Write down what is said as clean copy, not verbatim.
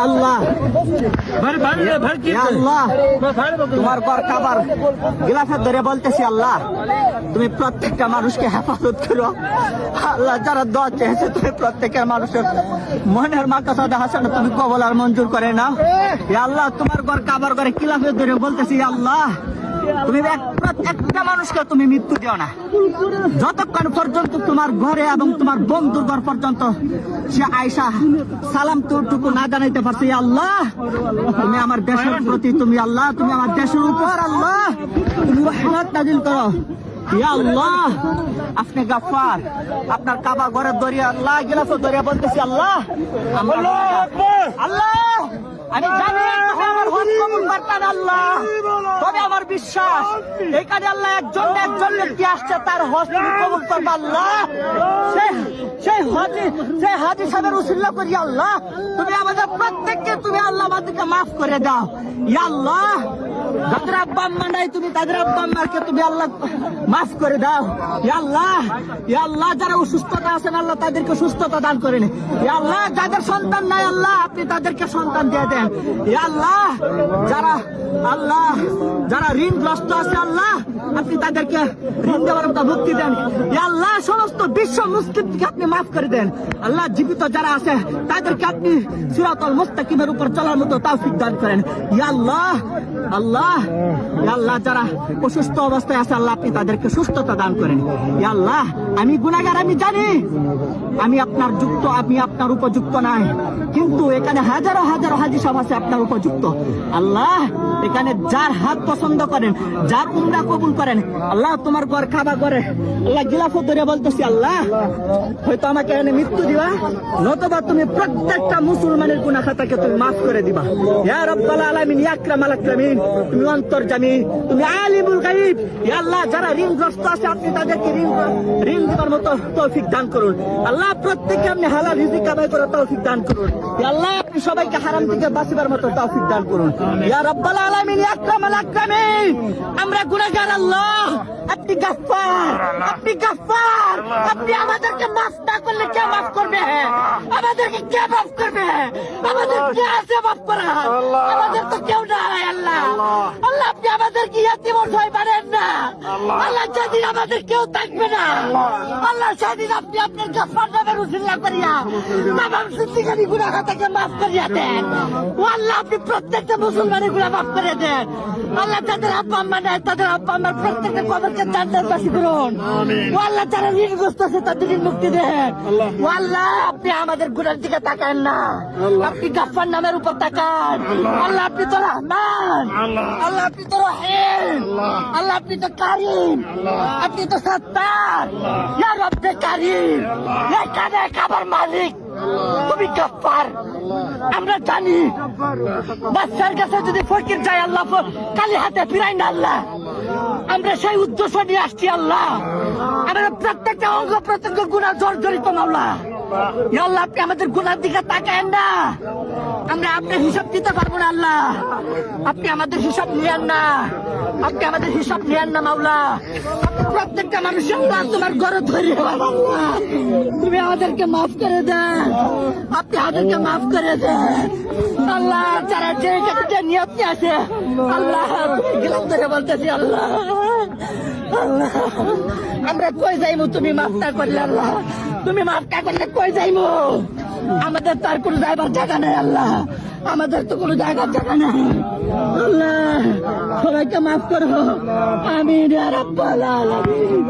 আল্লাহ আল্লাহ, তোমার ঘর খাবার গিলাফের ধরে বলতেছি আল্লাহ, তুমি প্রত্যেকটা মানুষকে হেফাজত করো আল্লাহ। যারা দোয়া চেয়েছে তুমি প্রত্যেকের মানুষের মনের মাকাসাদে হাসানো তুমি কবল আর মঞ্জুর করে নাও আল্লাহ। তোমার ঘর খাবার ঘরে গিলাফের ধরে বলতেছি আল্লাহ, তুমি একটা মানুষকে তুমি মৃত্যু দিও না যতক্ষণ পর্যন্ত তোমার ঘরে এবং তোমার বন্ধুর ঘর পর্যন্ত সে আয়সা সালাম টুকু না জানাইতে পারছে আল্লাহ। তুমি আমার দেশের প্রতি, তুমি আল্লাহ, তুমি আমার দেশের উপর আল্লাহ তুমি রহমত নাজিল করো আল্লাহ। আপনি গাফফার, আপনার কাবা ঘরের দরিয়া আল্লাহ গিলাফের দরিয়া বলতেছি আল্লাহ আল্লাহ। আমি জানি তুমি আমার হক কবুল করতেন আল্লাহ, তবে আমার বিশ্বাস এখানে আল্লাহ একজন ব্যক্তি আসছে, তার হজ তুমি কবুল করবে আল্লাহ। সেই হাজি সাহেবের উসিলা করি আল্লাহ, তুমি আমাদের প্রত্যেককে তুমি আল্লাহ আমাদেরকে মাফ করে দাও ইয়া আল্লাহ। যাদের আব্বা আম্মা নাই তুমি তাদের আব্বা আম্মাকে তুমি আল্লাহ মাফ করে দাও ইয়া আল্লাহ। ইয়া আল্লাহ, যারা অসুস্থতা আছেন আল্লাহ তাদেরকে সুস্থতা দান করেন ইয়া আল্লাহ। যাদের সন্তান নাই আল্লাহ আপনি তাদেরকে সন্তান দিয়ে দেন ইয়া আল্লাহ। যারা ঋণগ্রস্ত আছে আল্লাহ আপনি তাদেরকে ঋণ দেওয়ার মতো মুক্তি দেন ইয়া আল্লাহ। সমস্ত বিশ্ব মুসলিমকে আপনি মাফ করে দেন আল্লাহ। জীবিত যারা আছে তাদেরকে আপনি সিরাতুল মুস্তাকিমের উপর চলার মতো তৌফিক দান করেন ইয়া আল্লাহ। আল্লাহ আল্লাহ, যারা অসুস্থ অবস্থায় আছে আল্লাহ আপনি তাদেরকে সুস্থতা দান করেন ইয়া আল্লাহ। আমি গুনাহগার, আমি জানি আমি আপনার যুক্ত, আমি আপনার উপযুক্ত নাই, কিন্তু এখানে হাজারো হাজারো হাজি সাহেব আছে আপনার উপযুক্ত আল্লাহ। এখানে যার হাত পছন্দ করেন, যার উমরা কবুল করেন আল্লাহ, তোমার ঘর খাবার করে আল্লাহ গিলাফত ধরে বলতেছি আল্লাহ, হয়তো আমাকে এখানে মৃত্যু দিবা, নতুবা তুমি প্রত্যেকটা মুসলমানের গুনাহ খাতাকে তুমি মাফ করে দিবা ইয়া রাব্বাল আলামিন ইয়া আকরামাল আকরামিন। তুমি অন্তর্যামী, তুমি আলিমুল গায়ব ইয়া আল্লাহ। যারা ঋণগ্রস্ত আছে আপনি তাদেরকে ঋণ দেওয়ার মতো তৌফিক দান করুন আল্লাহ। প্রত্যেককে আপনি হালাল রিজিক কামাই করে তৌফিক দান করুন ইয়া আল্লাহ। আপনি সবাইকে হারাম থেকে বাঁচিবার মতো তৌফিক দান করুন ইয়া রাব্বাল আলামিন ইয়া আকরামাল আকরামিন। আমরা গুনাহগার আল্লাহ, আপনি গাফফার, আপনি গাফফার। আপনি আমাদেরকে মাফ না করলে কে মাফ করবে? আমাদেরকে কে মাফ করবে? আমাদের কে আছে মাফ করা? আমাদের তো কেউ নাই আল্লাহ। আল্লাহ, আপনি আমাদেরকে ইয়াতীম অসহায় বানান না আল্লাহ। যেদিন আমাদের কেউ থাকবে না আল্লাহ, সেদিন আপনি আপনার গাফফার নামের উসিলা করিয়া তামাম জিন্দেগি গুনাহ খাতাকে মাফ করিয়া দেন ও আল্লাহ। আপনি প্রত্যেকটা মুসলমানের গুনাহ মাফ করে দেন আল্লাহ। যাদের আব্বা আম্মা নাই তাদের আব্বা আম্মার প্রত্যেকটা কবরকে জান্নাতের বাসী করুন ও আল্লাহ। যারা ঋণগ্রস্ত আছে তাদের ঋণ মুক্তি দেন ও আল্লাহ। আপনি আমাদের গুনার দিকে তাকান না, আপনি গাফফার নামের উপর তাকান আল্লাহ। আপনি তো রহমান আল্লাহ, আপনি তো রহিম আল্লাহ, আপনি তো কারীম, আপনি তো সত্তার ইয়া রব্বে কারীম। এখানে খাবার মালিক তুমি গাফফার। আমরা জানি বাদশার কাছে যদি ফকির যায় আল্লাহ কালি হাতে ফিরাই না আল্লাহ। আমরা সেই উদ্দেশ্য নিয়ে আসছি আল্লাহ। আমরা প্রত্যেকটা অঙ্গ প্রত্যঙ্গ গুনাহ জর্জরিত মাওলা ইয়া আল্লাহ। আপনি আমাদের গুনার দিকে তাকায়েন না, আমরা আপনার হিসাব দিতে পারবো না আল্লাহ। আপনি আমাদের হিসাব নিয়েন না, আপনি আমাদের হিসাব নিয়েন না মাওলা। প্রত্যেকটা মানুষের তোমার ঘরে ধরে তুমি আমাদেরকে মাফ করে দেন, আপনি আমাদেরকে মাফ করে দেন আল্লাহ। যারা যে নিয়ত আছে আল্লাহ গিলাফ ধরে বলতেছি আল্লাহ আল্লাহ, আমরা কই যাইমু তুমি মাফ না করলে আল্লাহ? তুমি মাফ না করলে কই যাইমু? আমাদের তার কোনো জায়গার জায়গা নেই আল্লাহ, আমাদের তো কোনো জায়গার জায়গা নেই আল্লাহ। সবাইকে মাফ করো, আমিন ইয়া রাব্বাল আলামিন।